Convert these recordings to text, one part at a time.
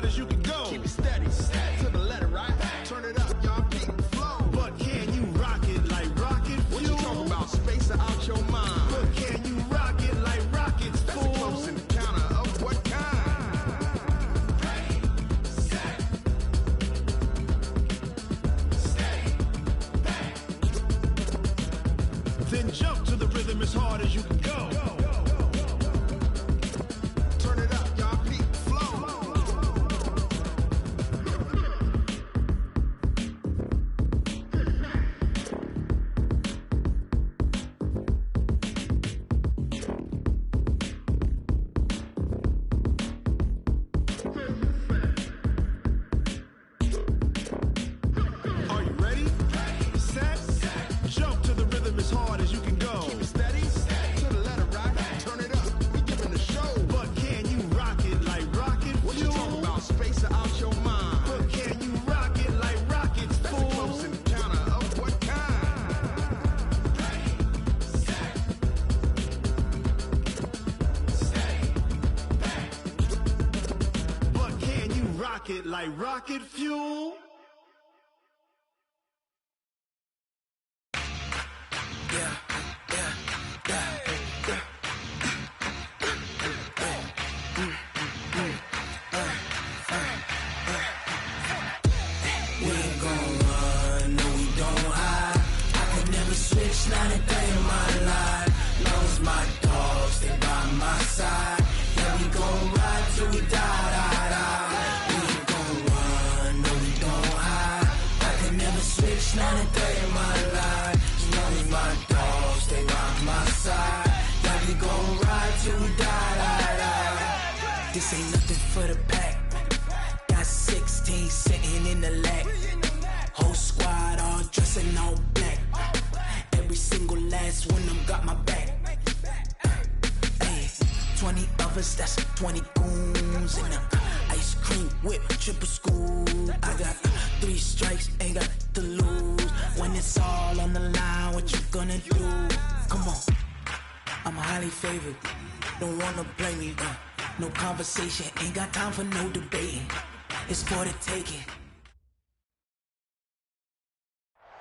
hard as you can go. Keep it steady, to the letter, right? Turn it up, y'all, beat the flow. But can you rock it like rocket fuel? What you talking about? Space out your mind. But can you rock it like rockets, fool? That's a close encounter of what kind? Ready, set, stay back. Then jump to the rhythm as hard as you can go. Turn it up, y'all, beat the flow. Are you ready? Set, jump to the rhythm as hard as you can go. Keep it steady, to the letter, right? Turn it up, we giving the show. But can you rock it like rocket fuel? What you talking about? Space out your mind. But can you rock it like rockets, fool? That's a close encounter of what kind? Ready, set, stay back. But can you rock it like rocket fuel? We ain't gon' run, no we don't hide. I could never switch, not a day in my life. Long as my dogs stay by my side. Yeah, we gon' ride till we die, die, die. We ain't gon' run, no we don't hide. I could never switch, not a day in my life. As long as my dogs stay by my side. Yeah, we gon' ride till we die, die, die. This ain't nothing for the pack. Got 16 sitting in the lap. Whole squad all dressing all black. Every single last one of them got my back. Hey, 20 of us, that's 20 goons. And ice cream whip, triple scoop. I got 3 strikes, ain't got to lose. When it's all on the line, what you gonna do? Come on, I'm highly favored. Don't wanna blame me, no conversation, ain't got time for no debating. It's for the taking.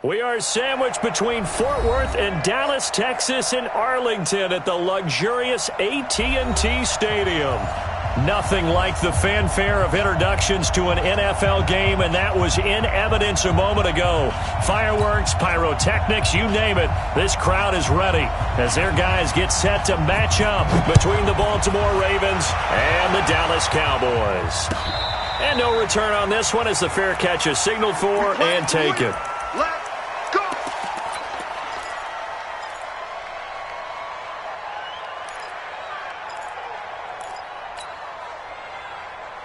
We are sandwiched between Fort Worth and Dallas, Texas, and Arlington at the luxurious AT&T Stadium. Nothing like the fanfare of introductions to an NFL game, and that was in evidence a moment ago. Fireworks, pyrotechnics, you name it. This crowd is ready as their guys get set to match up between the Baltimore Ravens and the Dallas Cowboys. And no return on this one as the fair catch is signaled for and taken. Let's go!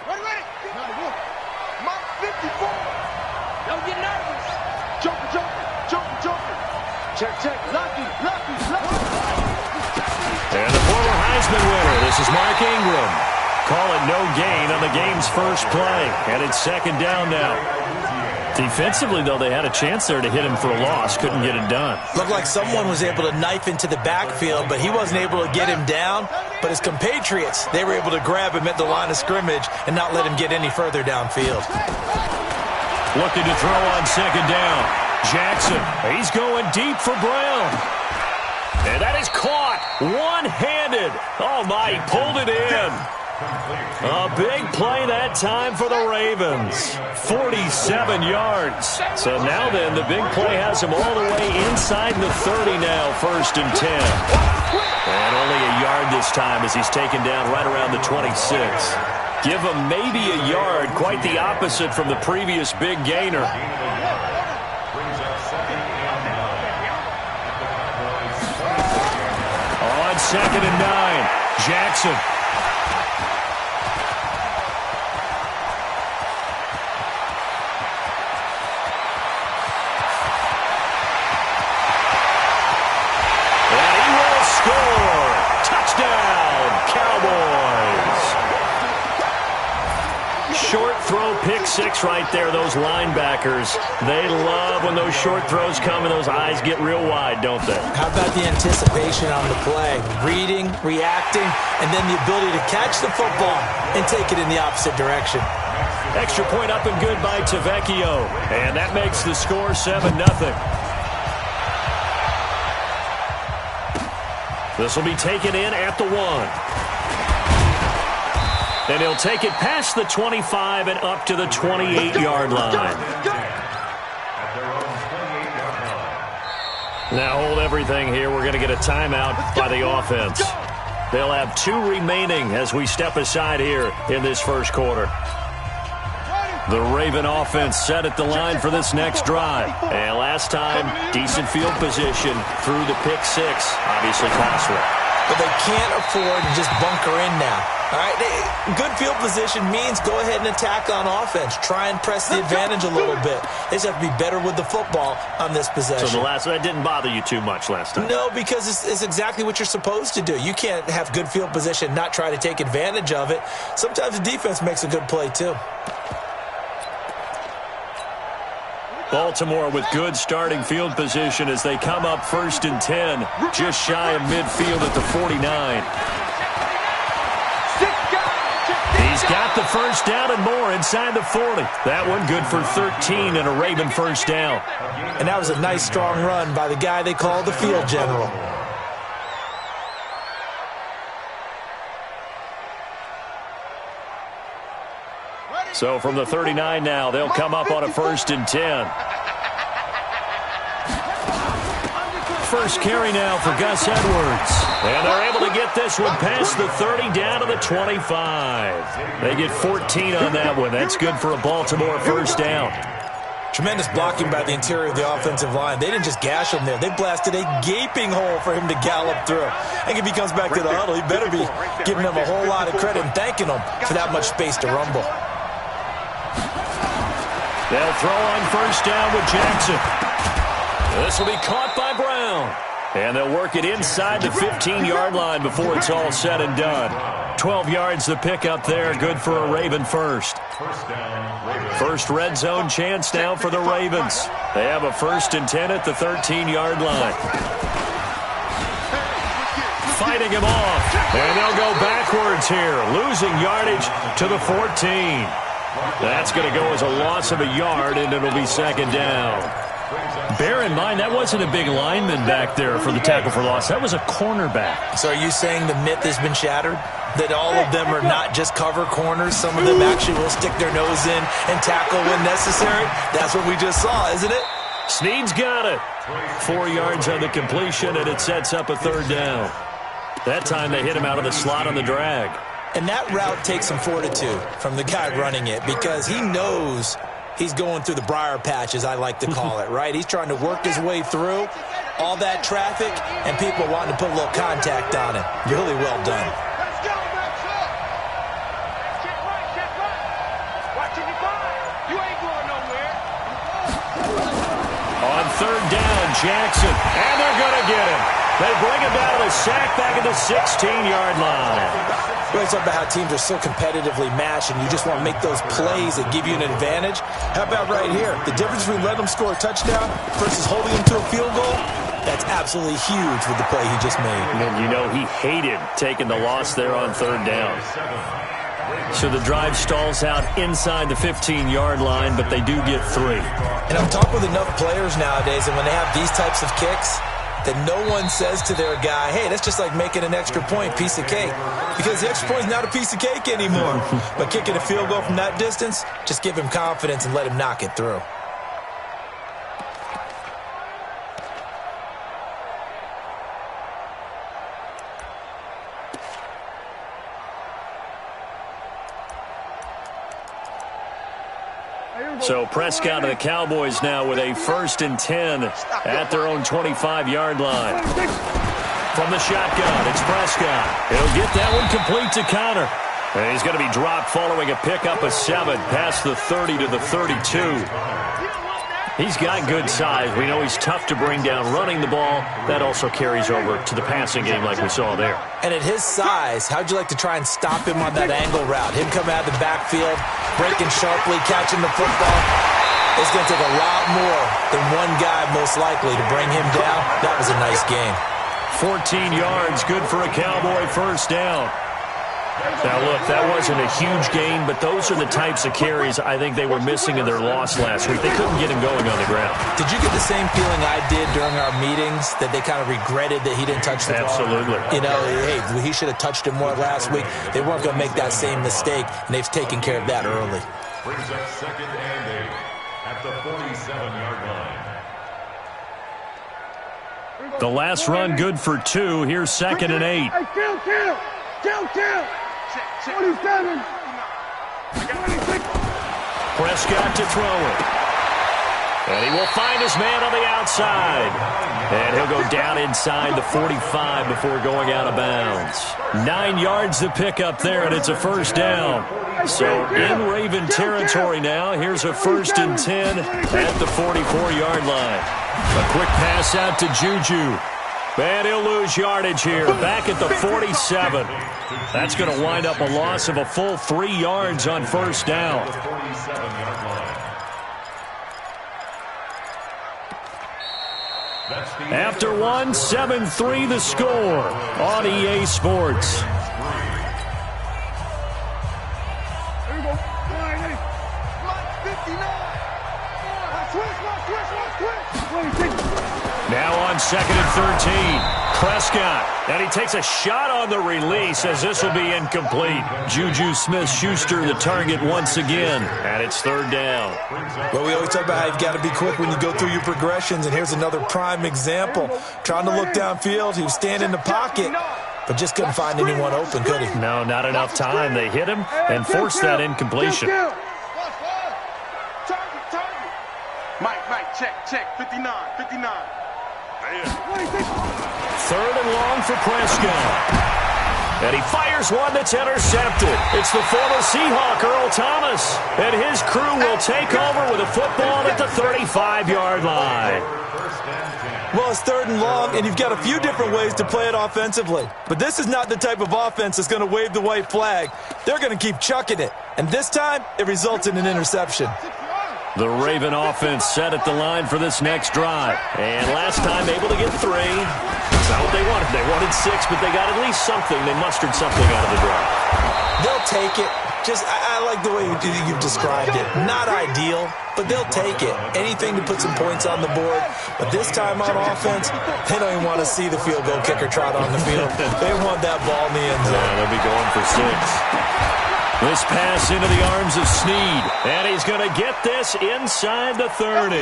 Ready? Mark 54. Don't get nervous. Jumping. Check. Lucky. And the former Heisman winner, this is Mark Ingram. Call it no gain on the game's first play. And it's second down now. Defensively, though, they had a chance there to hit him for a loss. Couldn't get it done. Looked like someone was able to knife into the backfield, but he wasn't able to get him down. But his compatriots, they were able to grab him at the line of scrimmage and not let him get any further downfield. Looking to throw on second down. Jackson, he's going deep for Brown. And that is caught one-handed. Oh, my, he pulled it in. A big play that time for the Ravens. 47 yards. So now then, the big play has him all the way inside the 30 now, 1st and 10. And only a yard this time as he's taken down right around the 26. Give him maybe a yard, quite the opposite from the previous big gainer. On 2nd and 9, Jackson. short throw pick six right there, those linebackers. They love when those short throws come and those eyes get real wide, don't they? How about the anticipation on the play? Reading, reacting, and then the ability to catch the football and take it in the opposite direction. Extra point up and good by Tavecchio. And that makes the score 7-0. This will be taken in at the 1. And he'll take it past the 25 and up to the 28-yard line. Now hold everything here. We're going to get a timeout by the offense. They'll have 2 remaining as we step aside here in this first quarter. The Raven offense set at the line for this next drive. And last time, decent field position through the pick six. Obviously costly. But they can't afford to just bunker in now. All right, good field position means go ahead and attack on offense. Try and press the advantage a little bit. They just have to be better with the football on this possession. So that didn't bother you too much last time? No, because it's exactly what you're supposed to do. You can't have good field position, not try to take advantage of it. Sometimes the defense makes a good play too. Baltimore with good starting field position as they come up 1st and 10, just shy of midfield at the 49. He's got the first down and more inside the 40. That one good for 13 and a Raven first down. And that was a nice, strong run by the guy they call the field general. So from the 39 now, they'll come up on a 1st and 10. First carry now for Gus Edwards. And they're able to get this one past the 30 down to the 25. They get 14 on that one. That's good for a Baltimore first down. Tremendous blocking by the interior of the offensive line. They didn't just gash him there. They blasted a gaping hole for him to gallop through. I think if he comes back to the huddle, he better be giving them a whole lot of credit and thanking them for that much space to rumble. They'll throw on first down with Jackson. This will be caught by Brown. And they'll work it inside the 15-yard line before it's all said and done. 12 yards the pickup there. Good for a Raven first. First red zone chance now for the Ravens. They have a 1st and 10 at the 13-yard line. Fighting him off. And they'll go backwards here. Losing yardage to the 14. That's going to go as a loss of a yard, and it'll be 2nd down. Bear in mind, that wasn't a big lineman back there for the tackle for loss. That was a cornerback. So are you saying the myth has been shattered? That all of them are not just cover corners? Some of them actually will stick their nose in and tackle when necessary? That's what we just saw, isn't it? Snead's got it. 4 yards on the completion, and it sets up a 3rd down. That time they hit him out of the slot on the drag. And that route takes some fortitude from the guy running it because he knows he's going through the briar patch, as I like to call it, right? He's trying to work his way through all that traffic and people wanting to put a little contact on it. Really well done. On 3rd down, Jackson, and they're going to get him. They bring him down to the sack back at the 16-yard line. We always talk about how teams are so competitively matched and you just want to make those plays that give you an advantage. How about right here? The difference between letting them score a touchdown versus holding them to a field goal, that's absolutely huge with the play he just made. And you know he hated taking the loss there on 3rd down. So the drive stalls out inside the 15-yard line, but they do get 3. And I've talked with enough players nowadays, and when they have these types of kicks, that no one says to their guy, hey, that's just like making an extra point, piece of cake. Because the extra point is not a piece of cake anymore. But kicking a field goal from that distance, just give him confidence and let him knock it through. So Prescott and the Cowboys now with a 1st and 10 at their own 25-yard line. From the shotgun, it's Prescott. He'll get that one complete to Connor. And he's going to be dropped following a pickup of 7 past the 30 to the 32. He's got good size. We know he's tough to bring down running the ball. That also carries over to the passing game like we saw there. And at his size, how'd you like to try and stop him on that angle route? Him coming out of the backfield, breaking sharply, catching the football. It's going to take a lot more than one guy, most likely, to bring him down. That was a nice game. 14 yards, good for a Cowboy first down. Now, look, that wasn't a huge gain, but those are the types of carries I think they were missing in their loss last week. They couldn't get him going on the ground. Did you get the same feeling I did during our meetings, that they kind of regretted that he didn't touch the ball? Absolutely. You know, hey, he should have touched him more last week. They weren't going to make that same mistake, and they've taken care of that early. Brings up 2nd and 8 at the 47-yard line. The last run good for 2. Here's 2nd and 8. Hey, kill. 27. 26. Prescott to throw it. And he will find his man on the outside. And he'll go down inside the 45 before going out of bounds. 9 yards to pick up there, and it's a first down. So in Raven territory now. Here's a 1st and 10 at the 44-yard line. A quick pass out to Juju. And he'll lose yardage here. Back at the 47. That's going to wind up a loss of a full 3 yards on first down. After one, 7-3 the score on EA Sports. Now on 2nd and 13. Prescott, and he takes a shot on the release as this will be incomplete. Juju Smith-Schuster the target once again, and it's 3rd down. Well, we always talk about how you've got to be quick when you go through your progressions, and here's another prime example. Trying to look downfield, he was standing in the pocket, but just couldn't find anyone open, could he? No, not enough time. They hit him and forced that incompletion. Mike, check, 59. 3rd and long for Prescott. And he fires one that's intercepted. It's the former Seahawk, Earl Thomas. And his crew will take over with a football at the 35-yard line. Well, it's 3rd and long, and you've got a few different ways to play it offensively. But this is not the type of offense that's going to wave the white flag. They're going to keep chucking it. And this time, it results in an interception. The Raven offense set at the line for this next drive. And last time able to get 3. That's not what they wanted. They wanted 6, but they got at least something. They mustered something out of the drive. They'll take it. I like the way you've described it. Not ideal, but they'll take it. Anything to put some points on the board. But this time on offense, they don't even want to see the field goal kicker trot on the field. They want that ball in the end zone. Yeah, they'll be going for 6. This pass into the arms of Snead. And he's going to get this inside the 30.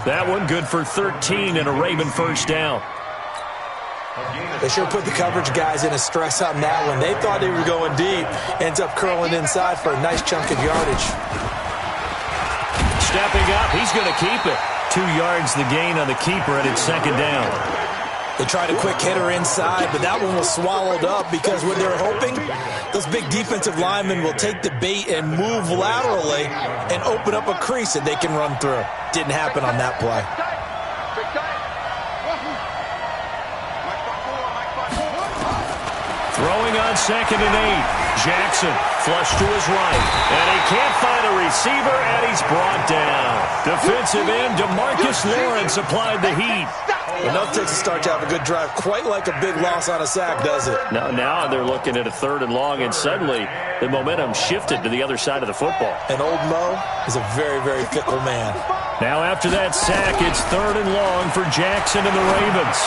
That one good for 13 and a Raven first down. They sure put the coverage guys in a stress on that one. They thought they were going deep. Ends up curling inside for a nice chunk of yardage. Stepping up, he's going to keep it. 2 yards the gain on the keeper, and it's 2nd down. They tried a quick hitter inside, but that one was swallowed up because what they're hoping, those big defensive linemen will take the bait and move laterally and open up a crease that they can run through. Didn't happen on that play. Throwing on 2nd and 8. Jackson flush to his right. And he can't find a receiver, and he's brought down. Defensive end DeMarcus Lawrence applied the heat. Enough takes a start to have a good drive. Quite like a big loss on a sack, does it? Now they're looking at a 3rd and long, and suddenly the momentum shifted to the other side of the football. And old Mo is a very, very fickle man. Now after that sack, it's 3rd and long for Jackson and the Ravens.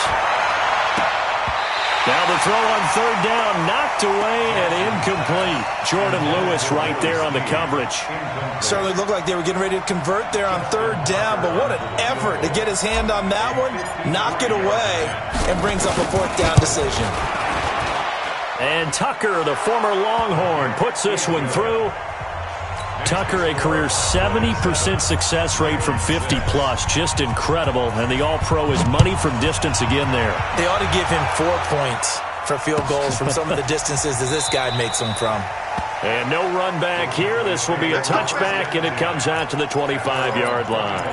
Now the throw on 3rd down, knocked away and incomplete. Jordan Lewis right there on the coverage. Certainly looked like they were getting ready to convert there on 3rd down, but what an effort to get his hand on that one, knock it away, and brings up a 4th down decision. And Tucker, the former Longhorn, puts this one through. Tucker, a career 70% success rate from 50-plus. Just incredible. And the All-Pro is money from distance again there. They ought to give him 4 points for field goals from some of the distances that this guy makes them from. And no run back here. This will be a touchback, and it comes out to the 25-yard line.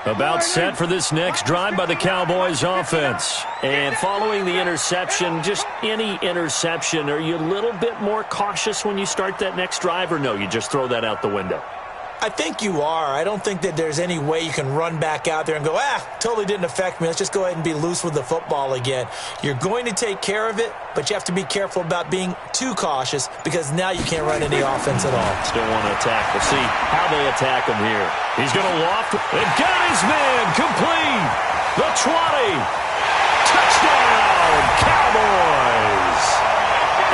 About set for this next drive by the Cowboys offense. And following the interception, just any interception, are you a little bit more cautious when you start that next drive, or no, you just throw that out the window? I think you are. I don't think that there's any way you can run back out there and go, totally didn't affect me. Let's just go ahead and be loose with the football again. You're going to take care of it, but you have to be careful about being too cautious because now you can't run any offense at all. Still want to attack. We'll see how they attack him here. He's going to loft and got his man complete. The 20. Touchdown, Cowboys.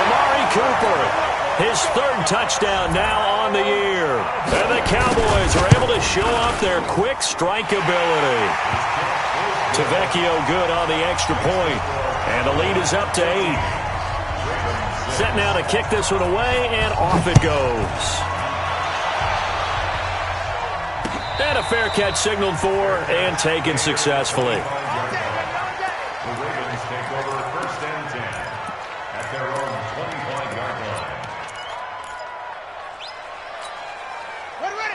Amari Cooper. His third touchdown now on the year. And the Cowboys are able to show off their quick strike ability. Tavecchio good on the extra point. And the lead is up to 8. Set now to kick this one away, and off it goes. And a fair catch signaled for and taken successfully. The Ravens take over 1st and 10 at their own 25-yard line.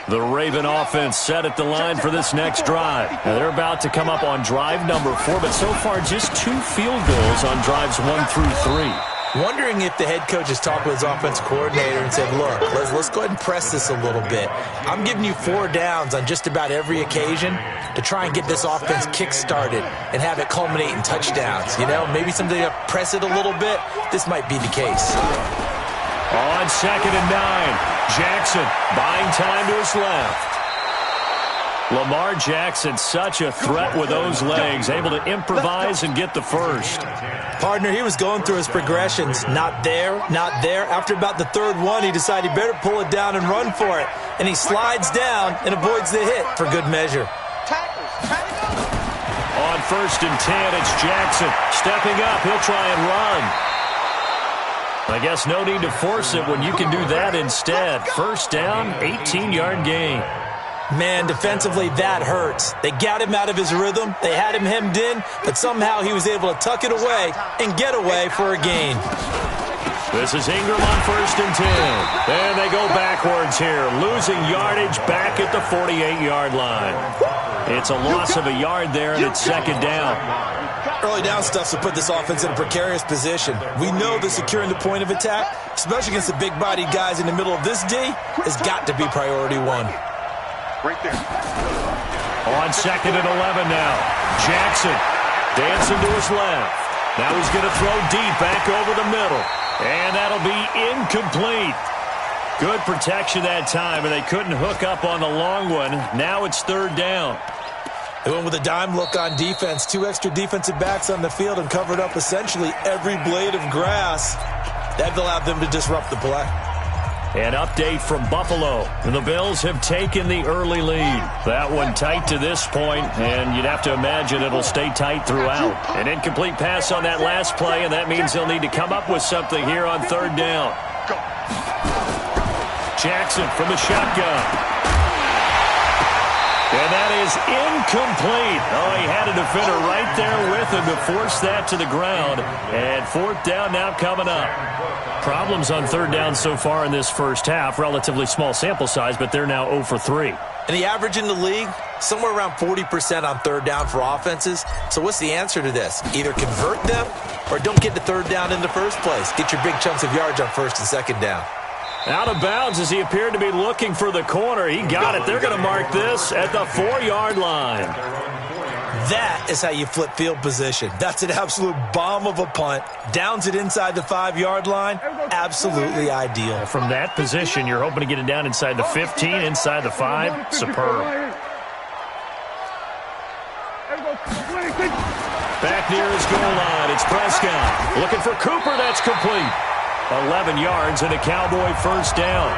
The Raven offense set at the line for this next drive. Now they're about to come up on drive number 4, but so far just 2 field goals on drives 1 through 3. Wondering if the head coach has talked with his offense coordinator and said, look, let's go ahead and press this a little bit. I'm giving you 4 downs on just about every occasion to try and get this offense kick-started and have it culminate in touchdowns. You know, maybe something to press it a little bit. This might be the case. On 2nd and 9, Jackson buying time to his left. Lamar Jackson, such a threat with those legs, able to improvise and get the first. Partner, he was going through his progressions. Not there, not there. After about the 3rd one, he decided he better pull it down and run for it. And he slides down and avoids the hit for good measure. On 1st and 10, it's Jackson. Stepping up, he'll try and run. I guess no need to force it when you can do that instead. 1st down, 18-yard gain. Man, defensively, that hurts. They got him out of his rhythm. They had him hemmed in, but somehow he was able to tuck it away and get away for a gain. This is Ingram on 1st and 10. And they go backwards here, losing yardage back at the 48-yard line. It's a loss of a yard there, and it's 2nd down. Early down stuff to put this offense in a precarious position. We know that securing the point of attack, especially against the big-bodied guys in the middle of this D, has got to be priority 1. Right there. On 2nd and 11 now. Jackson dancing to his left. Now he's going to throw deep back over the middle. And that'll be incomplete. Good protection that time, and they couldn't hook up on the long one. Now it's 3rd down. They went with a dime look on defense. 2 extra defensive backs on the field and covered up essentially every blade of grass. That allowed them to disrupt the play. An update from Buffalo. The Bills have taken the early lead. That one tight to this point, and you'd have to imagine it'll stay tight throughout. An incomplete pass on that last play, and that means they'll need to come up with something here on 3rd down. Jackson from the shotgun. And that is incomplete. Oh, he had a defender right there with him to force that to the ground. And 4th down now coming up. Problems on 3rd down so far in this first half. Relatively small sample size, but they're now 0 for 3. And the average in the league, somewhere around 40% on 3rd down for offenses. So what's the answer to this? Either convert them or don't get to 3rd down in the first place. Get your big chunks of yards on 1st and 2nd down. Out of bounds as he appeared to be looking for the corner. He got it. They're going to mark this at the 4-yard line. That is how you flip field position. That's an absolute bomb of a punt. Downs it inside the 5-yard line. Absolutely ideal. From that position, you're hoping to get it down inside the 15, inside the 5. Superb. Back near his goal line, it's Prescott. Looking for Cooper, that's complete. 11 yards and a Cowboy 1st down.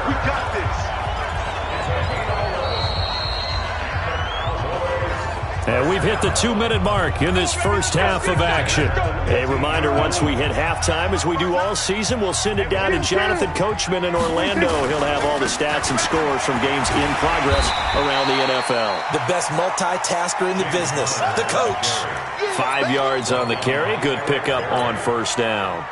We got this. And we've hit the 2-minute mark in this first half of action. A reminder, once we hit halftime, as we do all season, we'll send it down to Jonathan Coachman in Orlando. He'll have all the stats and scores from games in progress around the NFL. The best multitasker in the business, the coach. 5 yards on the carry. Good pickup on 1st down.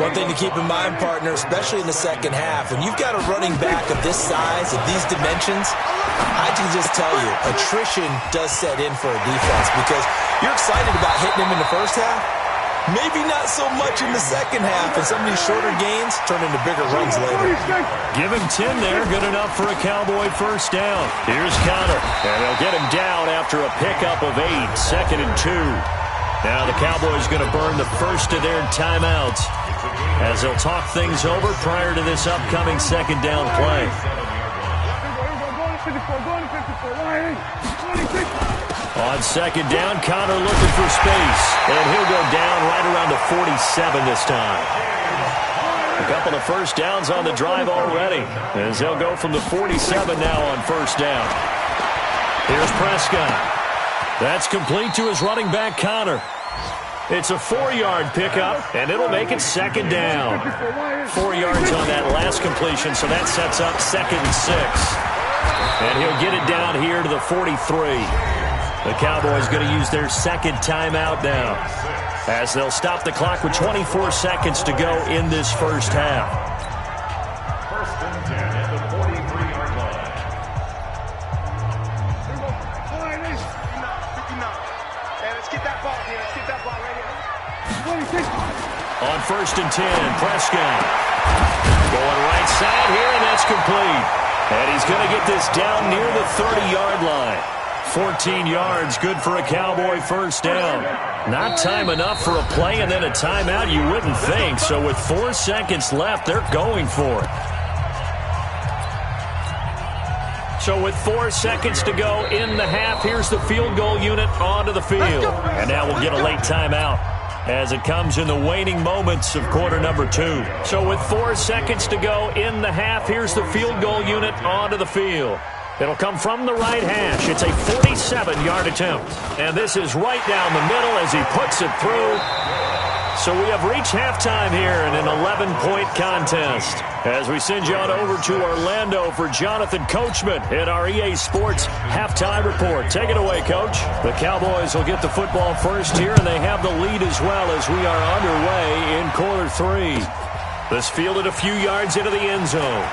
One thing to keep in mind, partner, especially in the second half, when you've got a running back of this size, of these dimensions, I can just tell you, attrition does set in for a defense because you're excited about hitting him in the first half. Maybe not so much in the second half, and some of these shorter gains turn into bigger runs later. Give him 10 there, good enough for a Cowboy first down. Here's Connor, and they'll get him down after a pickup of 8, 2nd and 2. Now the Cowboys going to burn the first of their timeouts as they'll talk things over prior to this upcoming second down play. On second down, Connor looking for space, and he'll go down right around the 47 this time. A couple of first downs on the drive already, as they'll go from the 47 now on first down. Here's Prescott. That's complete to his running back, Connor. It's a 4-yard pickup, and it'll make it second down. 4 yards on that last completion, so that sets up 2nd and 6. And he'll get it down here to the 43. The Cowboys going to use their second timeout now, as they'll stop the clock with 24 seconds to go in this first half. First and 10 at the 43-yard line. Let's get that ball here. Let's get that ball right here. On first and 10, Prescott going right side here, and that's complete. And he's going to get this down near the 30-yard line. 14 yards, good for a Cowboy first down. Not time enough for a play and then a timeout, you wouldn't think. So with 4 seconds left, they're going for it. So with 4 seconds to go in the half, here's the field goal unit onto the field. And now we'll get a late timeout as it comes in the waning moments of quarter number 2. So with 4 seconds to go in the half, here's the field goal unit onto the field. It'll come from the right hash. It's a 47-yard attempt. And this is right down the middle as he puts it through. So we have reached halftime here in an 11-point contest. As we send you on over to Orlando for Jonathan Coachman in our EA Sports Halftime Report. Take it away, Coach. The Cowboys will get the football first here, and they have the lead as well as we are underway in quarter 3. This fielded a few yards into the end zone.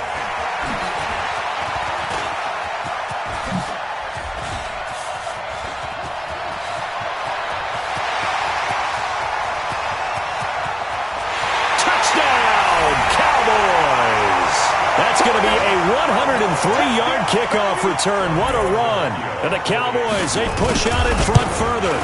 That's going to be a 103-yard kickoff return. What a run. And the Cowboys, they push out in front further.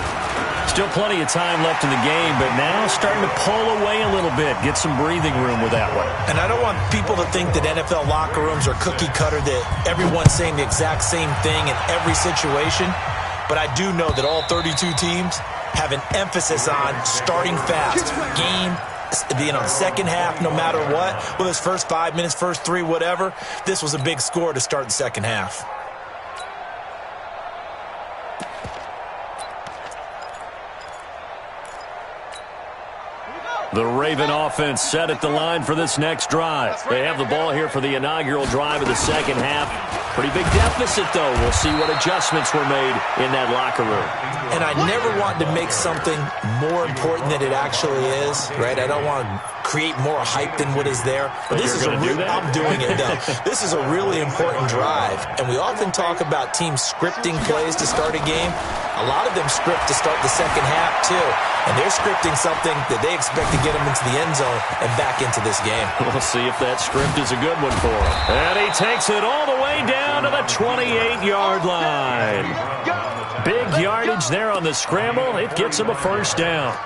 Still plenty of time left in the game, but now starting to pull away a little bit, get some breathing room with that one. And I don't want people to think that NFL locker rooms are cookie cutter, that everyone's saying the exact same thing in every situation. But I do know that all 32 teams have an emphasis on starting fast. Being on the second half, no matter what, whether it's first 5 minutes, first 3, whatever, this was a big score to start the second half. The Raven offense set at the line for this next drive. They have the ball here for the inaugural drive of the second half. Pretty big deficit, though. We'll see what adjustments were made in that locker room. And I never want to make something more important than it actually is, right? I don't want to create more hype than what is there. But this is I'm doing it, though. This is a really important drive. And we often talk about teams scripting plays to start a game. A lot of them script to start the second half, too. And they're scripting something that they expect to get them into the end zone and back into this game. We'll see if that script is a good one for him. And he takes it all the way down to the 28-yard line. Big yardage there on the scramble. It gets him a first down.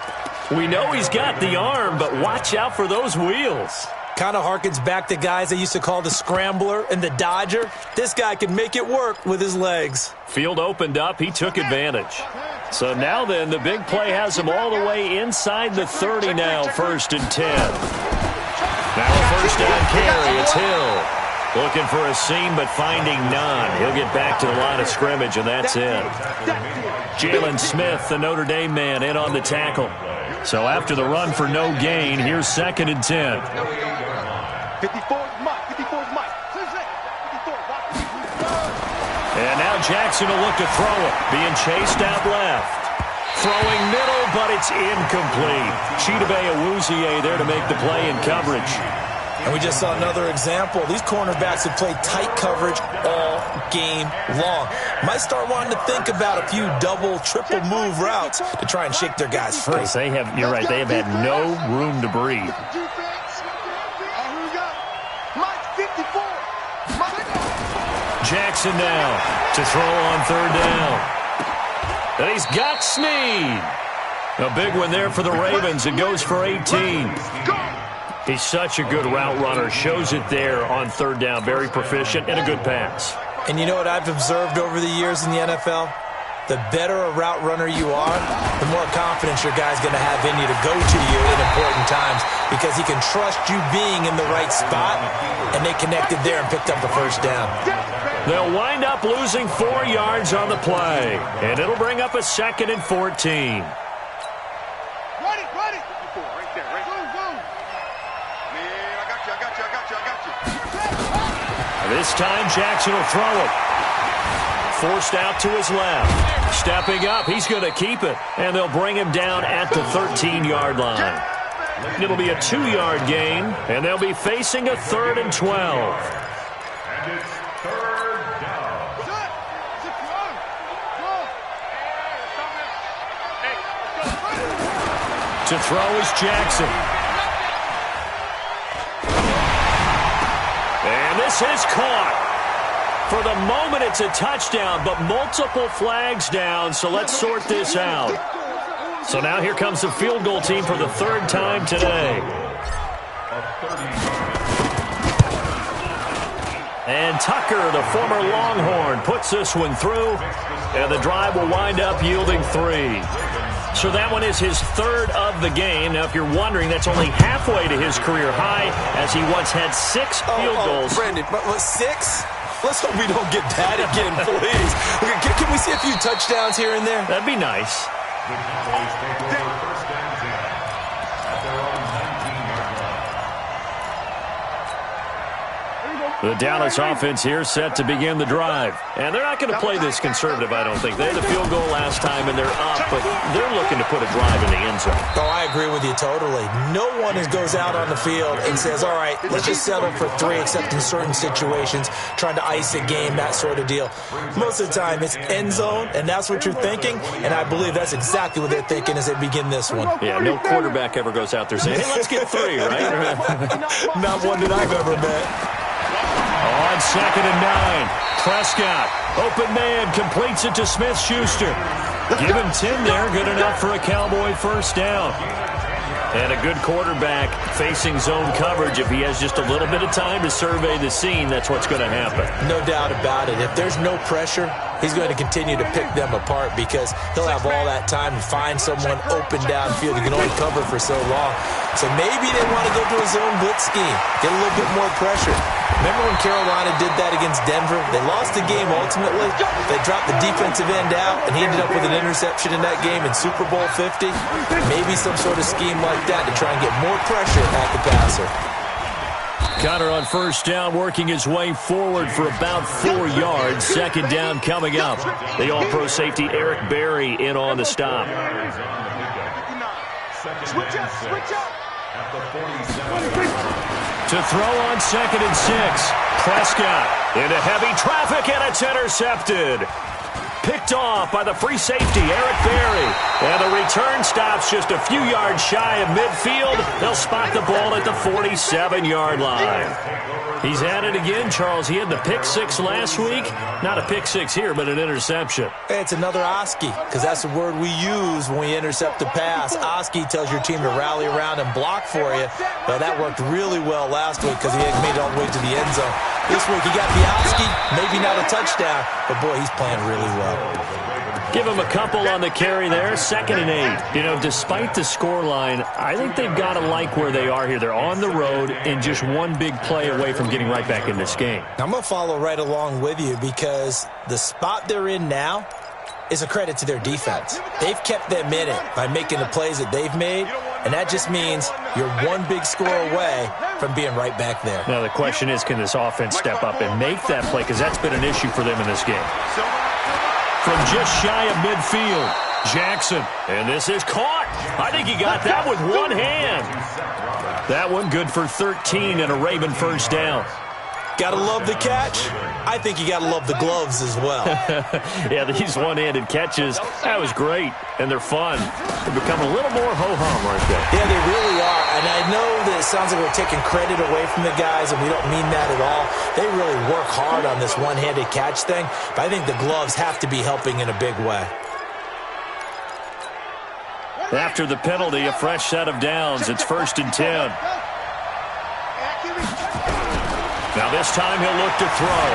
We know he's got the arm, but watch out for those wheels. Kind of harkens back to guys they used to call the scrambler and the dodger. This guy can make it work with his legs. Field opened up. He took advantage. So now then, the big play has him all the way inside the 30 now, 1st and 10. Now a first down carry. It's Hill. Looking for a seam, but finding none. He'll get back to the line of scrimmage, and that's it. Jalen Smith, the Notre Dame man, in on the tackle. So after the run for no gain, here's 2nd and 10. 54's Mike. 54's Mike. And now Jackson will look to throw it. Being chased out left. Throwing middle, but it's incomplete. Chidobe Awuzie there to make the play in coverage. And we just saw another example. These cornerbacks have played tight coverage all game long. Might start wanting to think about a few double, triple move routes to try and shake their guys free. You're right, they have had no room to breathe. Jackson now to throw on third down. And he's got Snead. A big one there for the Ravens. It goes for 18. He's such a good route runner. Shows it there on third down. Very proficient and a good pass. And you know what I've observed over the years in the NFL? The better a route runner you are, the more confidence your guy's going to have in you to go to you in important times because he can trust you being in the right spot, and they connected there and picked up the first down. They'll wind up losing 4 yards on the play, and it'll bring up a 2nd and 14. This time, Jackson will throw it. Forced out to his left. Stepping up, he's going to keep it. And they'll bring him down at the 13-yard line. It'll be a 2-yard gain, and they'll be facing a 3rd and 12. And it's third down. To throw is Jackson. And this is caught. For the moment, it's a touchdown, but multiple flags down, so let's sort this out. So now here comes the field goal team for the 3rd time today. And Tucker, the former Longhorn, puts this one through, and the drive will wind up yielding 3. So that one is his 3rd of the game. Now, if you're wondering, that's only halfway to his career high, as he once had 6 field goals. Brandon, but 6? Let's hope we don't get that again, please. Can we see a few touchdowns here and there? That'd be nice. The Cowboys take over first and 10 at their own 19-yard line. The Dallas offense here set to begin the drive. And they're not going to play this conservative, I don't think. They had the field goal last time, and they're up, but they're looking to put a drive in the end zone. Oh, I agree with you totally. No one goes out on the field and says, all right, let's just settle for 3, except in certain situations, trying to ice a game, that sort of deal. Most of the time, it's end zone, and that's what you're thinking, and I believe that's exactly what they're thinking as they begin this one. Yeah, no quarterback ever goes out there saying, hey, let's get 3, right? Not one that I've ever met. On 2nd and 9, Prescott, open man, completes it to Smith-Schuster. Give him 10 there, good enough for a Cowboy first down. And a good quarterback facing zone coverage. If he has just a little bit of time to survey the scene, that's what's going to happen. No doubt about it. If there's no pressure, he's going to continue to pick them apart because he'll have all that time to find someone open downfield. He can only cover for so long. So maybe they want to go to a zone blitz scheme, get a little bit more pressure. Remember when Carolina did that against Denver? They lost the game ultimately. They dropped the defensive end out, and he ended up with an interception in that game in Super Bowl 50. Maybe some sort of scheme like that to try and get more pressure at the passer. Connor on first down, working his way forward for about 4 yards. 2nd down coming up. The All-Pro safety Eric Berry in on the stop. Switch up. At the 47. To throw on 2nd and 6. Prescott into heavy traffic, and it's intercepted. Picked off by the free safety, Eric Berry. And the return stops just a few yards shy of midfield. They'll spot the ball at the 47-yard line. He's at it again, Charles. He had the pick 6 last week. Not a pick 6 here, but an interception. It's another Oski, because that's the word we use when we intercept a pass. Oski tells your team to rally around and block for you. But that worked really well last week because he had made it all the way to the end zone. This week he got the Oski, maybe not a touchdown, but boy, he's playing really well. Give him a couple on the carry there. 2nd and 8. You know, despite the scoreline, I think they've got to like where they are here. They're on the road and just one big play away from getting right back in this game. I'm going to follow right along with you because the spot they're in now is a credit to their defense. They've kept them in it by making the plays that they've made, and that just means you're one big score away from being right back there. Now the question is, can this offense step up and make that play? Because that's been an issue for them in this game. From just shy of midfield, Jackson, and this is caught. I think he got that with one hand. That one good for 13 and a Raven first down. Gotta love the catch. I think you gotta love the gloves as well. Yeah, these one-handed catches, that was great, and they're fun. They become a little more ho-hum, aren't they? Yeah, they really are, and I know that it sounds like we're taking credit away from the guys, and we don't mean that at all. They really work hard on this one-handed catch thing, but I think the gloves have to be helping in a big way. After the penalty, a fresh set of downs. It's 1st and 10. Now this time he'll look to throw.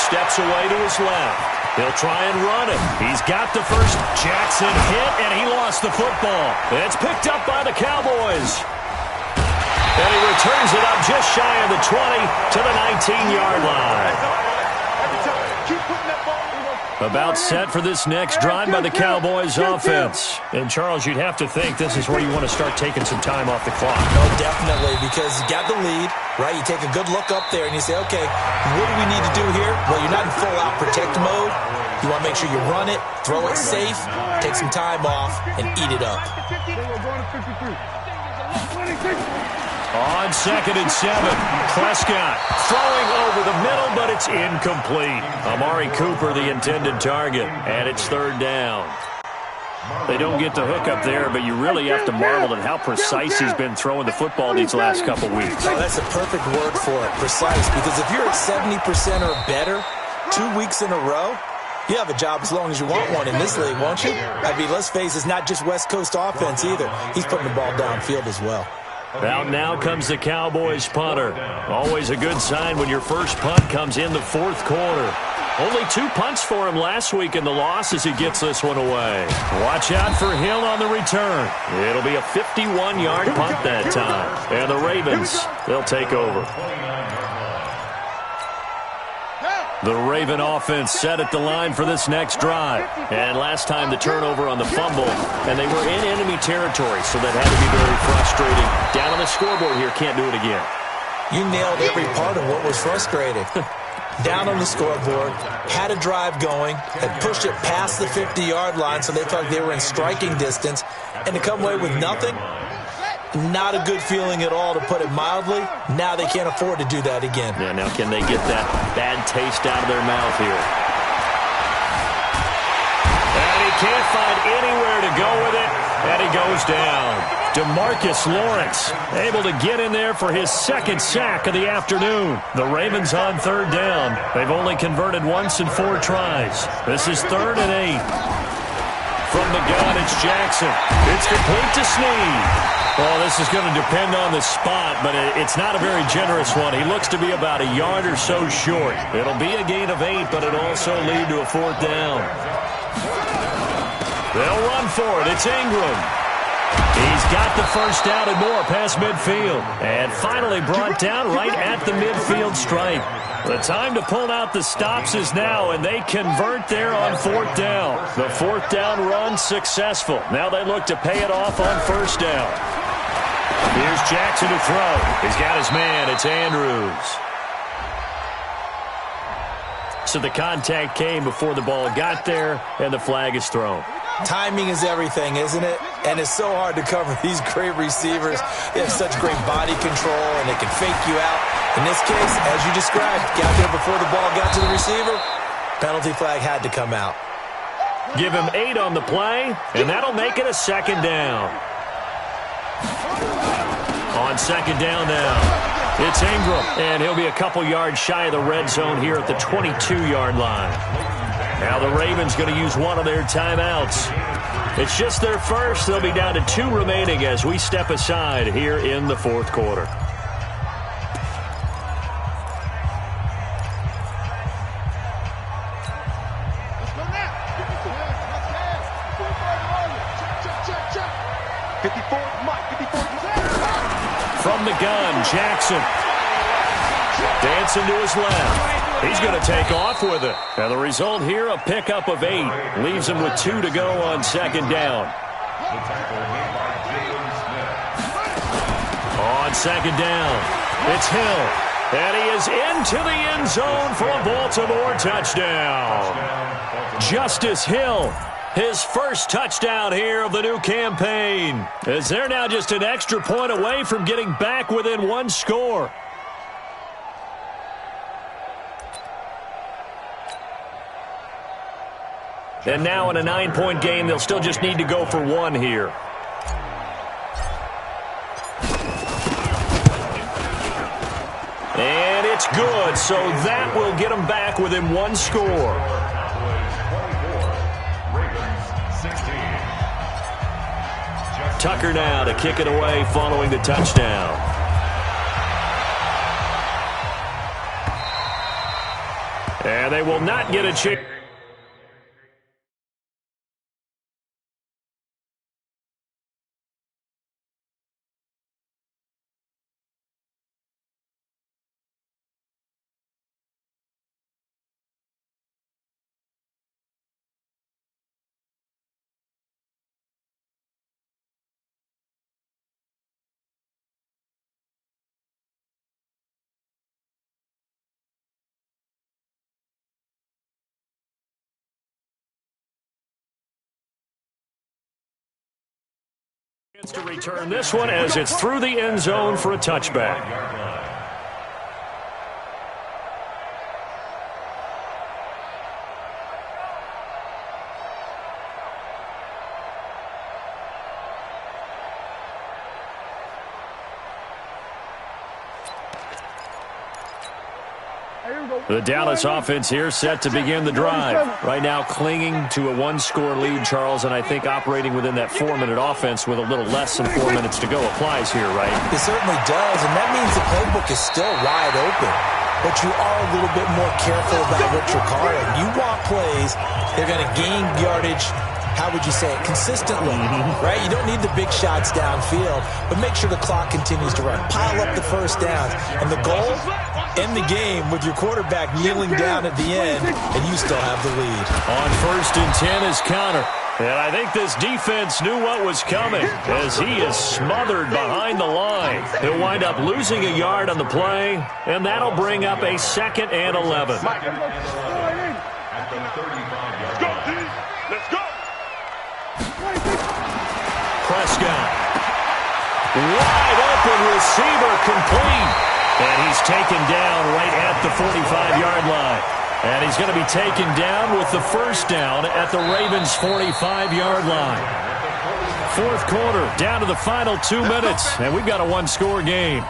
Steps away to his left. He'll try and run it. He's got the first. Jackson hit, and he lost the football. It's picked up by the Cowboys. And he returns it up just shy of the 20 to the 19-yard line. About set for this next drive by the Cowboys offense. And, Charles, you'd have to think this is where you want to start taking some time off the clock. No, definitely, because you got the lead, right? You take a good look up there and you say, okay, what do we need to do here? Well, you're not in full-out protect mode. You want to make sure you run it, throw it safe, take some time off, and eat it up. On 2nd and 7, Prescott throwing over the middle, but it's incomplete. Amari Cooper, the intended target, and it's 3rd down. They don't get the hook up there, but you really have to marvel at how precise he's been throwing the football these last couple weeks. Oh, that's a perfect word for it, precise, because if you're at 70% or better 2 weeks in a row, you have a job as long as you want one in this league, won't you? I mean, let's face it, it's not just West Coast offense either. He's putting the ball downfield as well. Out now comes the Cowboys punter. Always a good sign when your first punt comes in the 4th quarter. Only 2 punts for him last week in the loss as he gets this one away. Watch out for Hill on the return. It'll be a 51-yard punt that time. And the Ravens, they'll take over. The Raven offense set at the line for this next drive. And last time the turnover on the fumble, and they were in enemy territory, so that had to be very frustrating. Down on the scoreboard here, can't do it again. You nailed every part of what was frustrating. Down on the scoreboard, had a drive going, had pushed it past the 50-yard line, so they felt like they were in striking distance, and to come away with nothing, not a good feeling at all, to put it mildly. Now they can't afford to do that again. Yeah, now can they get that bad taste out of their mouth here? And he can't find anywhere to go with it, and he goes down. DeMarcus Lawrence able to get in there for his 2nd sack of the afternoon. The Ravens on 3rd down. They've only converted once in 4 tries. This is 3rd and 8. From the gun, it's Jackson. It's complete to Snead. Well, this is going to depend on the spot, but it's not a very generous one. He looks to be about a yard or so short. It'll be a gain of 8, but it'll also lead to a 4th down. They'll run for it. It's Ingram. He's got the first down and more past midfield. And finally brought down right at the midfield stripe. The time to pull out the stops is now, and they convert there on 4th down. The 4th down run successful. Now they look to pay it off on 1st down. Here's Jackson to throw. He's got his man. It's Andrews. So the contact came before the ball got there, and the flag is thrown. Timing is everything, isn't it? And it's so hard to cover these great receivers. They have such great body control, and they can fake you out. In this case, as you described, got there before the ball got to the receiver. Penalty flag had to come out. Give him 8 on the play, and that'll make it a 2nd down. On 2nd down now, it's Ingram, and he'll be a couple yards shy of the red zone here at the 22-yard line. Now the Ravens going to use one of their timeouts. It's just their first. They'll be down to 2 remaining as we step aside here in the 4th quarter. From the gun, Jackson. Dancing to his left. He's going to take off with it. And the result here, a pickup of 8. Leaves him with 2 to go on 2nd down. On 2nd down, it's Hill. And he is into the end zone for a Baltimore touchdown. Justice Hill his first touchdown here of the new campaign, as they're now just an extra point away from getting back within one score. And now in a 9-point game, they'll still just need to go for one here. And it's good, so that will get them back within one score. Tucker now to kick it away following the touchdown. And they will not get a chance. To return this one as it's through the end zone for a touchback. The Dallas offense here set to begin the drive. Right now clinging to a one-score lead, Charles, and I think operating within that 4-minute offense with a little less than 4 minutes to go applies here, right? It certainly does, and that means the playbook is still wide open. But you are a little bit more careful about what you're calling. You want plays, they're going to gain yardage, how would you say it, consistently, right? You don't need the big shots downfield, but make sure the clock continues to run. Pile up the first downs. And the goal, end the game with your quarterback kneeling down at the end, and you still have the lead. On 1st and 10 is Connor. And I think this defense knew what was coming as he is smothered behind the line. He'll wind up losing a yard on the play, and that'll bring up a 2nd and 11. Prescott. Wide open receiver complete. And he's taken down right at the 45-yard line. And he's going to be taken down with the first down at the Ravens' 45-yard line. 4th quarter, down to the final 2 minutes, and we've got a one-score game.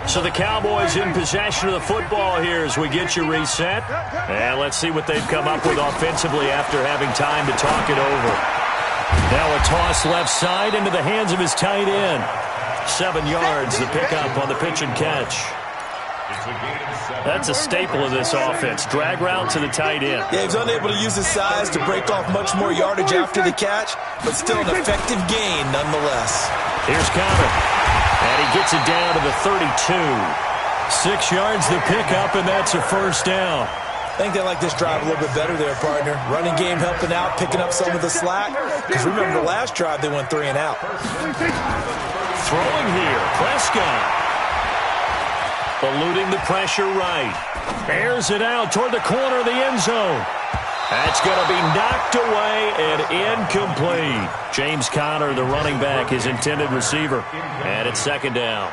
So the Cowboys in possession of the football here as we get you reset. And let's see what they've come up with offensively after having time to talk it over. Now a toss left side into the hands of his tight end. 7 yards, the pickup on the pitch and catch. That's a staple of this offense. Drag route to the tight end. Yeah, he's unable to use his size to break off much more yardage after the catch, but still an effective gain nonetheless. Here's Connor. And he gets it down to the 32. 6 yards the pickup, and that's a first down. I think they like this drive a little bit better there, partner. Running game helping out, picking up some of the slack. Because remember the last drive, they went 3 and out. Throwing here, Prescott. Eluding the pressure right. Airs it out toward the corner of the end zone. That's going to be knocked away and incomplete. James Conner, the running back, his intended receiver. And it's 2nd down.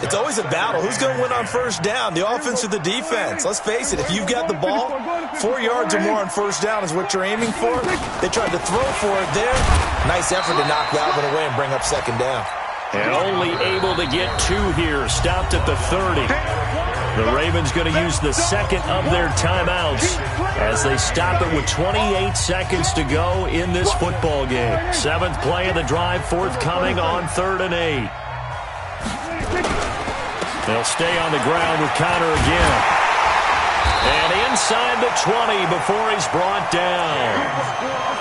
It's always a battle. Who's going to win on first down, the offense or the defense? Let's face it, if you've got the ball, 4 yards or more on first down is what you're aiming for. They tried to throw for it there. Nice effort to knock that one away and bring up 2nd down. And only able to get 2 here, stopped at the 30. The Ravens going to use the 2nd of their timeouts as they stop it with 28 seconds to go in this football game. 7th play of the drive forthcoming on 3rd and 8. They'll stay on the ground with Conner again. And inside the 20 before he's brought down.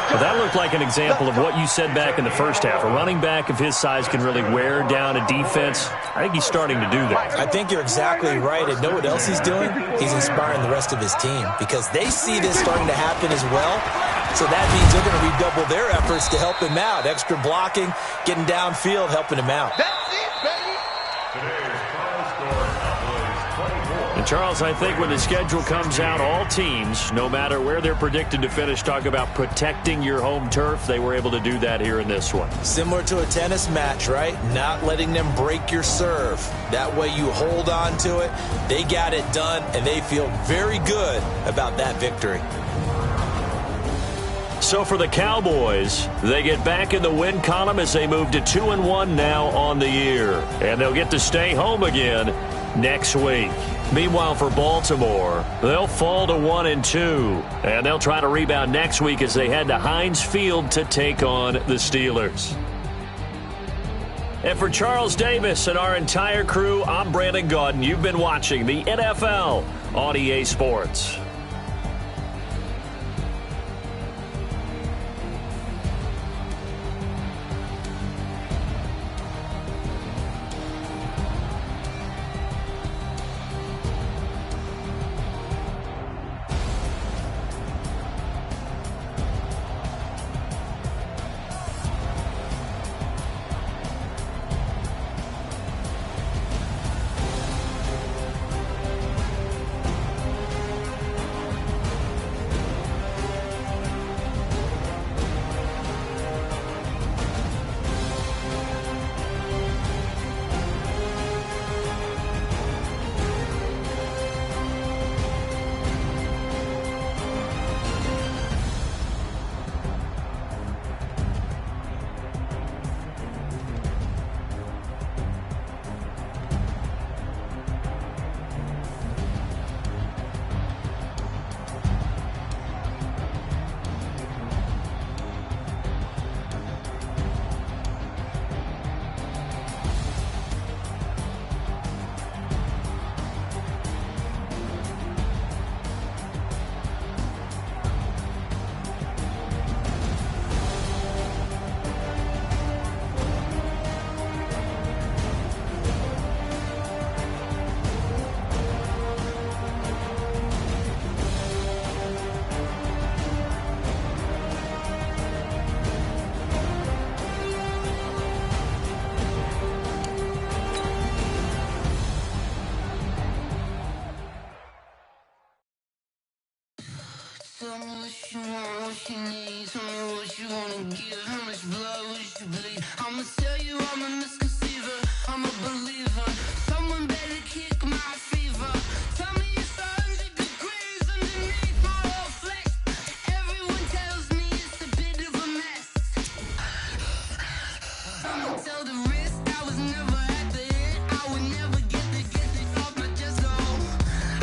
Well, that looked like an example of what you said back in the first half. A running back of his size can really wear down a defense. I think he's starting to do that. I think you're exactly right. And know what else he's doing? He's inspiring the rest of his team because they see this starting to happen as well. So that means they're going to redouble their efforts to help him out. Extra blocking, getting downfield, helping him out. That's it, baby. And Charles, I think when the schedule comes out, all teams, no matter where they're predicted to finish, talk about protecting your home turf. They were able to do that here in this one. Similar to a tennis match, right? Not letting them break your serve. That way you hold on to it. They got it done, and they feel very good about that victory. So for the Cowboys, they get back in the win column as they move to 2-1 now on the year. And they'll get to stay home again next week. Meanwhile, for Baltimore, they'll fall to 1-2. And they'll try to rebound next week as they head to Heinz Field to take on the Steelers. And for Charles Davis and our entire crew, I'm Brandon Gaudin. You've been watching the NFL on EA Sports. Tell me what you want, what you need. Tell me what you wanna give. How much blood would you bleed? I'ma tell you I'm a misconceiver. I'm a believer. Someone better kick my fever. Tell me it's 100 degrees underneath my whole flesh. Everyone tells me it's a bit of a mess. I'ma tell the risk I was never at the end. I would never get this off my chest. So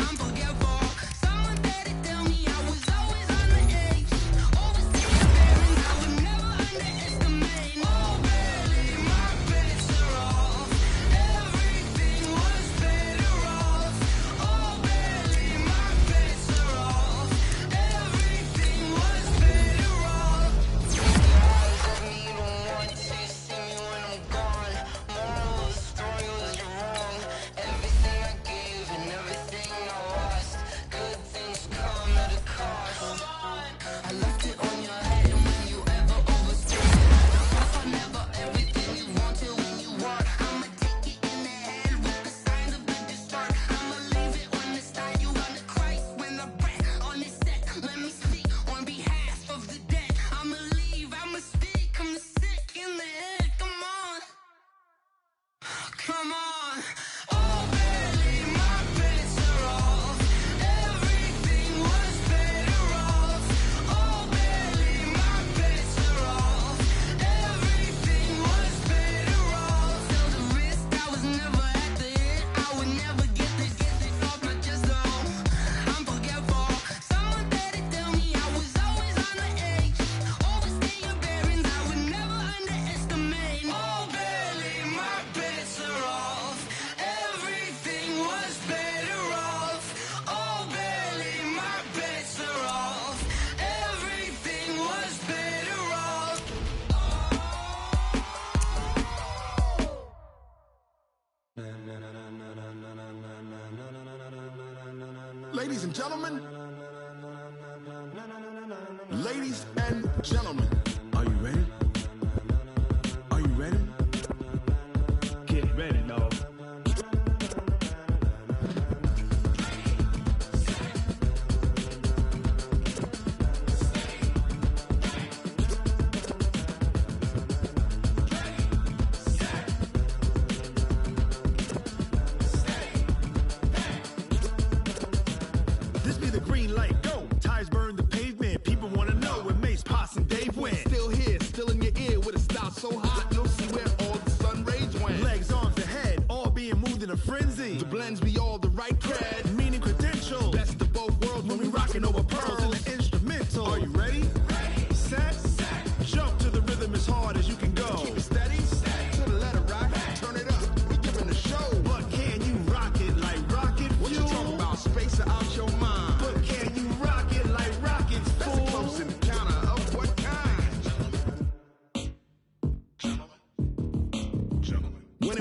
I'm forgetful. Someone better tell me I was always on the edge. Overseas parents I would never underestimate. Oh barely my bets are off. Everything was better off. Oh barely my bets are off. Everything was better off. Eyes at me don't want to see me when I'm gone. Moral of the story was you're wrong. Everything I gave and everything I lost. Good things come at a cost. I left it on your head when you ever overstayed. I never everything you wanted when you want. I'ma take it in the head with the signs of a distort. I'ma leave it on the side. You wanna Christ when I breath on this set. Let me speak on behalf of the dead. I'ma leave, I'ma speak. I'm the sick in the head. Come on. Come on. Oh, barely my bets are off. Everything was better off. Oh, barely my bets are off. Everything was better off. Tell the risk I was never at the end. I would never get this off my chest. So I'm forgetful. Someone better tell me I was always on the edge. Overstay your bearings, I would never underestimate. Oh, barely my bets are off. Everything was better off. Oh, barely my bets are off. Everything was better off. Ladies and gentlemen. Ladies and gentlemen. Are you ready? Are you ready? Get ready, dog.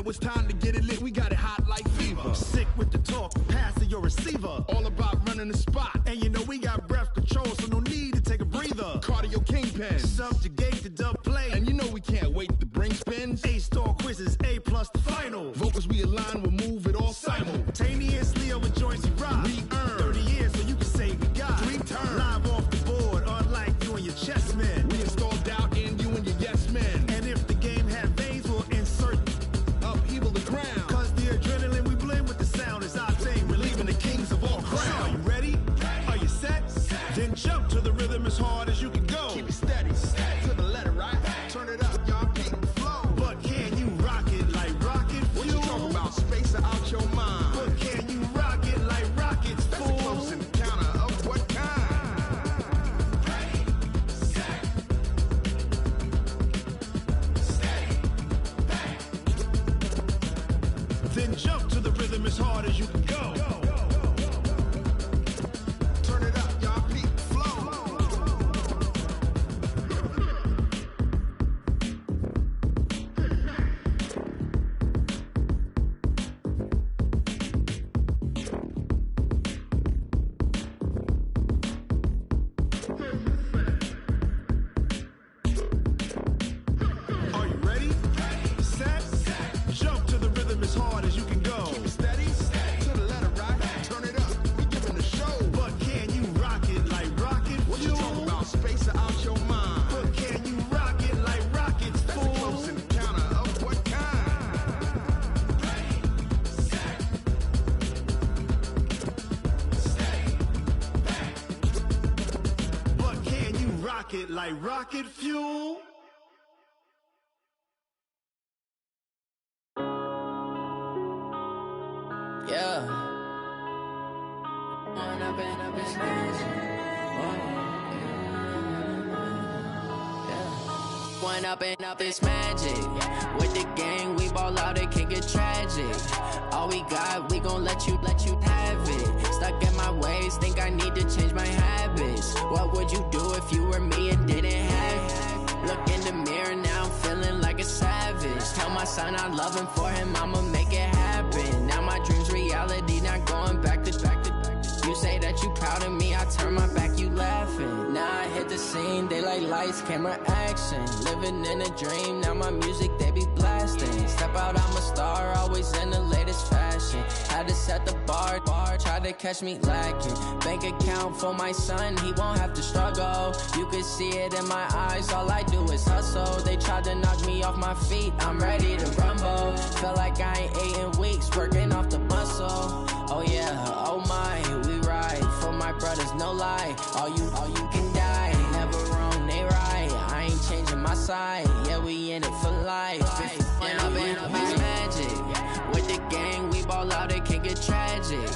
it's time to get it lit. We got it hot like fever. Sick with the talk, pass to your receiver. All about running the spot. And you know we got breath control, so no need to take a breather. Cardio kingpin, subjugate the dub play. And you know we can't wait to bring spins. A-star quizzes, A+ the final. Vocals we align, we'll move it all simultaneously over joints we rock. We earn 30 years so you can say we got 3 turns. Live off the board, unlike you and your chess men. We install doubt in you and your yes men. And if the game had veins, we'll insert upheaval the ground. Cause the adrenaline we blend with the sound is our thing, relieving the kings of all crowns. Are you ready? Are you set? Then jump to the rhythm as hard as you can go. Keep it steady, to the letter, right? Turn it up, y'all keep the flow. But can you rock it like rocket fuel? What you talking about? Space out your mind. But can you rock it like rockets, fool? That's a close encounter of what kind? Ready, set, steady, bang. Then jump to the rhythm as hard as you can go. Turn it up, y'all keep the flow. Are you ready? Set, jump to the rhythm as hard as you can go. Keep it steady, to the letter, right? Turn it up, we giving the show. But can you rock it like rocket fuel? What you talking about? Space out your mind. But can you rock it like rockets, fool? That's a close encounter of what kind? Ready, set, steady, bang. But can you rock it like rocket fuel? Yeah. When I've been up in space. When up is magic. With the gang, we ball out, it can get tragic. All we got, we gon' let you have it. Stuck in my ways, think I need to change my habits. What would you do if you were me and didn't have it? Look in the mirror, now I'm feeling like a savage. Tell my son I love him, for him I'ma make it happen. Now my dream's reality, not going back to. You say that you proud of me, I turn my back, you laughing. Now I hit the scene, daylight lights, camera action. Living in a dream, now my music, they be blasting. Step out, I'm a star, always in the latest fashion. Had to set the bar, try to catch me lacking. Bank account for my son, he won't have to struggle. You can see it in my eyes, all I do is hustle. They tried to knock me off my feet, I'm ready to rumble. Felt like I ain't ate in weeks, working off the muscle. Oh yeah, oh my, we ride for my brothers, no lie. All you can die, never wrong, they right. I ain't changing my side, yeah, we in it for life. When I've been up is magic. With the gang, we ball out, it can get tragic.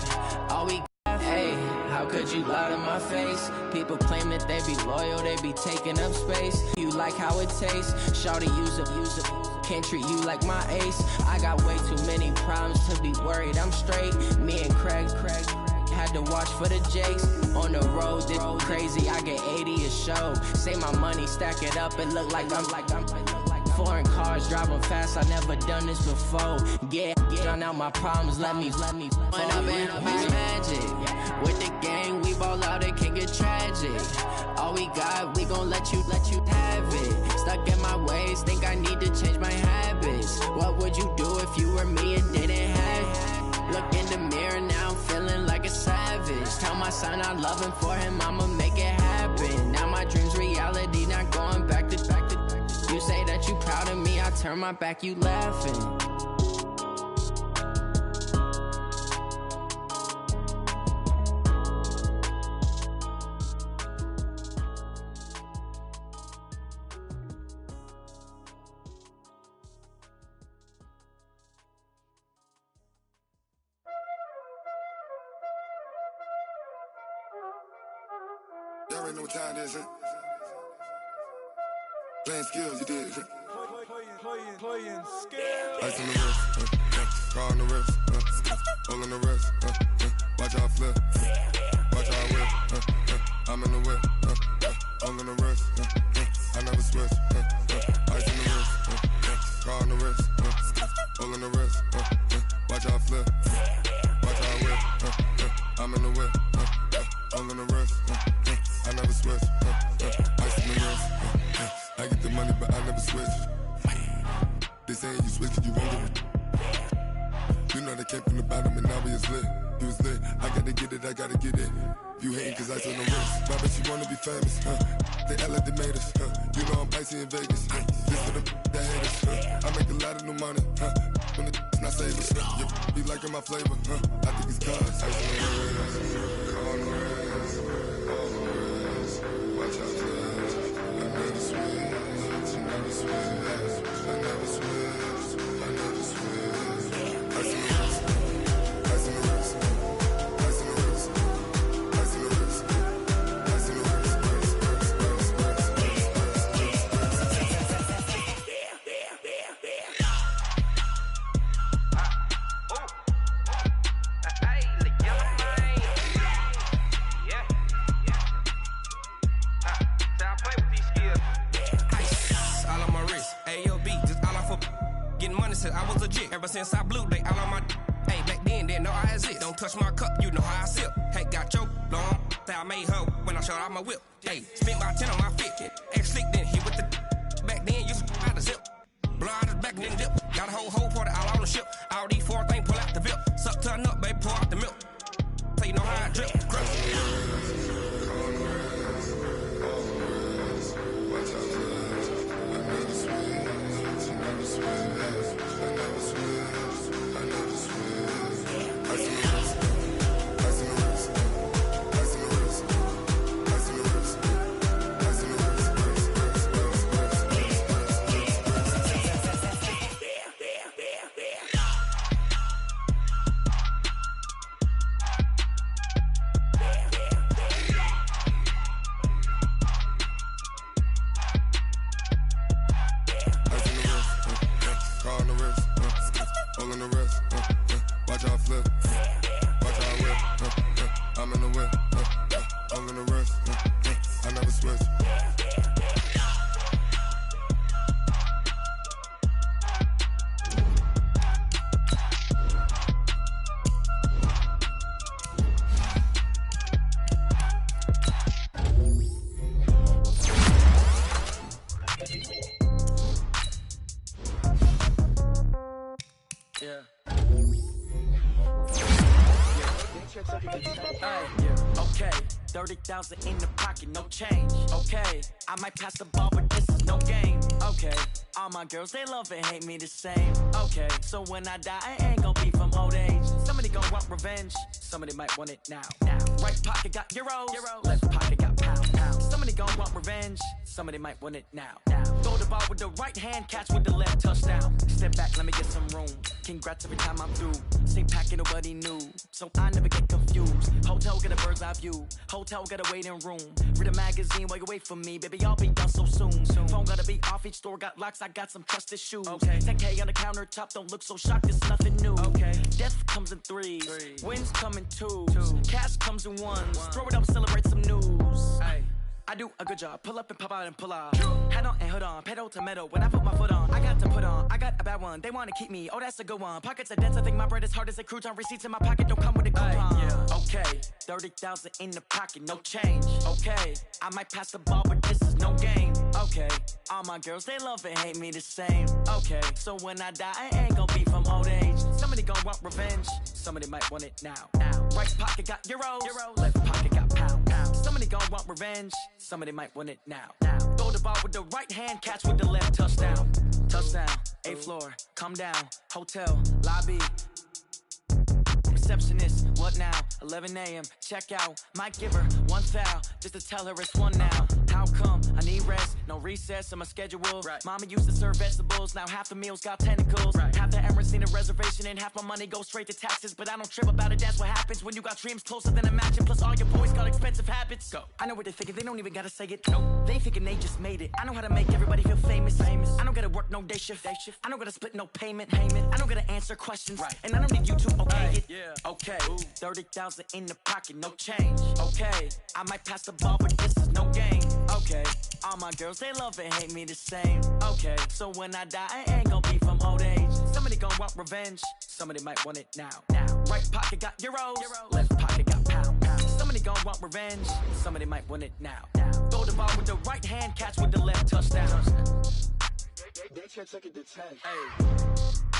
All we got, hey, how could you lie to my face? People claim that they be loyal, they be taking up space. You like how it tastes? Shawty, use it. Can't treat you like my ace. I got way too many problems to be worried, I'm straight. Me and Craig had to watch for the Jakes. On the road, this crazy, I get 80 a show. Say my money, stack it up, it look like I'm foreign cars, driving fast, I never done this before. Get drown out my problems, let me. When I've been up is magic. With the gang, we ball out, it can get tragic. All we got, we gon' let you have it. Stuck in my ways, think I need to change my habits. What would you do if you were me and didn't have it? Look in the mirror, now I'm feeling like a savage. Tell my son I love him, for him I'ma make it happen. Now my dream's reality, not going back to. You say that you proud of me, I turn my back, you laughing. Y'all already know what time it is, huh? Playing skills, you did. Playing skills. Ice on the wrist, car on the wrist, hole on the wrist, watch out flip, watch out whip, I'm in the whip, hole on the wrist, I never switch, ice on the wrist, car on the wrist, hole on the wrist. saying you switch, you wrong. You know they came from the bottom and now we is lit. You was lit, I gotta get it, I gotta get it. You hating cause I took no risks. My bitch, you wanna be famous, huh? They act like they made us, huh? You know I'm icy in Vegas, huh? Just for the that hate us, huh? I make a lot of new money, huh? When the not save us, you be liking my flavor, huh? I think it's cause ice on the wrist, on the wrist, on the wrist. Watch out, cuz I never switch, I never switch, I never switch, I never switch. Ice on the wrist, ice on the wrist, ice on the wrist, ice on the wrist, ice on the wrist, I was legit. Ever since I blew, they all on my hey, back then, didn't know I exist. Don't touch my cup, you know how I sip. Hey, got your long that I made her when I showed out my whip. Hey, spent my 10 on my fit. Ex slick, then hit with the back then, used to out the zip. Blow out his back, then dip. Got a whole party all on the ship. All these four things, pull out the VIP. Suck, turn up, baby, pour out the milk. So you know how I drip. Grip. Okay, 30,000 in the pocket, no change. Okay, I might pass the ball, but this is no game. Okay, all my girls, they love and hate me the same. Okay, so when I die, I ain't gon' be from old age. Somebody gon' want revenge, somebody might want it now. Right pocket got euros, left pocket got pound. Somebody gon' want revenge, somebody might want it now. Throw the ball with the right hand, catch with the left, touchdown. Step back, let me get some room. Congrats every time I'm through. Same packet, nobody knew, so I never get confused. Hotel get a bird's eye view. Hotel got a waiting room. Read a magazine while you wait for me, baby. I'll be done so soon. Phone gotta be off. Each store got locks. I got some trusted shoes. 10K on the countertop. Don't look so shocked. It's nothing new. Death comes in threes. Wins come in twos. Cash comes in ones. Throw it up, celebrate some news. I do a good job. Pull up and pop out and pull out. Head on and hood on. Pedal to metal. When I put my foot on, I got to put on. I got a bad one. They want to keep me. Oh, that's a good one. Pockets are dense. I think my bread is hard as a crouton. Receipts in my pocket don't come with a coupon. Okay, 30,000 in the pocket, no change. Okay, I might pass the ball, but this is no game. Okay, all my girls, they love and hate me the same. Okay, so when I die, I ain't gon' be from old age. Somebody gon' want revenge. Somebody might want it now. Right pocket got euros. Left pocket got pound. Somebody gon' want revenge. Somebody might want it now. Throw the ball with the right hand, catch with the left, touchdown. Touchdown, 8th floor, come down. Hotel, lobby. Receptionist, what now? 11 a.m., check out. Might give her one foul, just to tell her it's one now. How come? I need rest, no recess in my schedule. Mama used to serve vegetables, now half the meals got tentacles. Half the Emirates need a reservation and half my money goes straight to taxes. But I don't trip about it, that's what happens when you got dreams closer than a match. And plus all your boys got expensive habits. Go. I know what they're thinking, they don't even gotta say it. No, they thinking they just made it. I know how to make everybody feel famous. I don't gotta work no day shift. I don't gotta split no payment. I don't gotta answer questions. And I don't need you to okay it. Okay, 30,000 in the pocket, no change. Okay, I might pass the ball, but this is no game. Okay, all my girls, they love and hate me the same. Okay, so when I die, I ain't gon' be from old age. Somebody gon' want revenge, somebody might want it now. Right pocket got euros, left pocket got pound. Somebody gon' want revenge, somebody might want it now. Throw the ball with the right hand, catch with the left, touchdown. They took it to 10. Hey.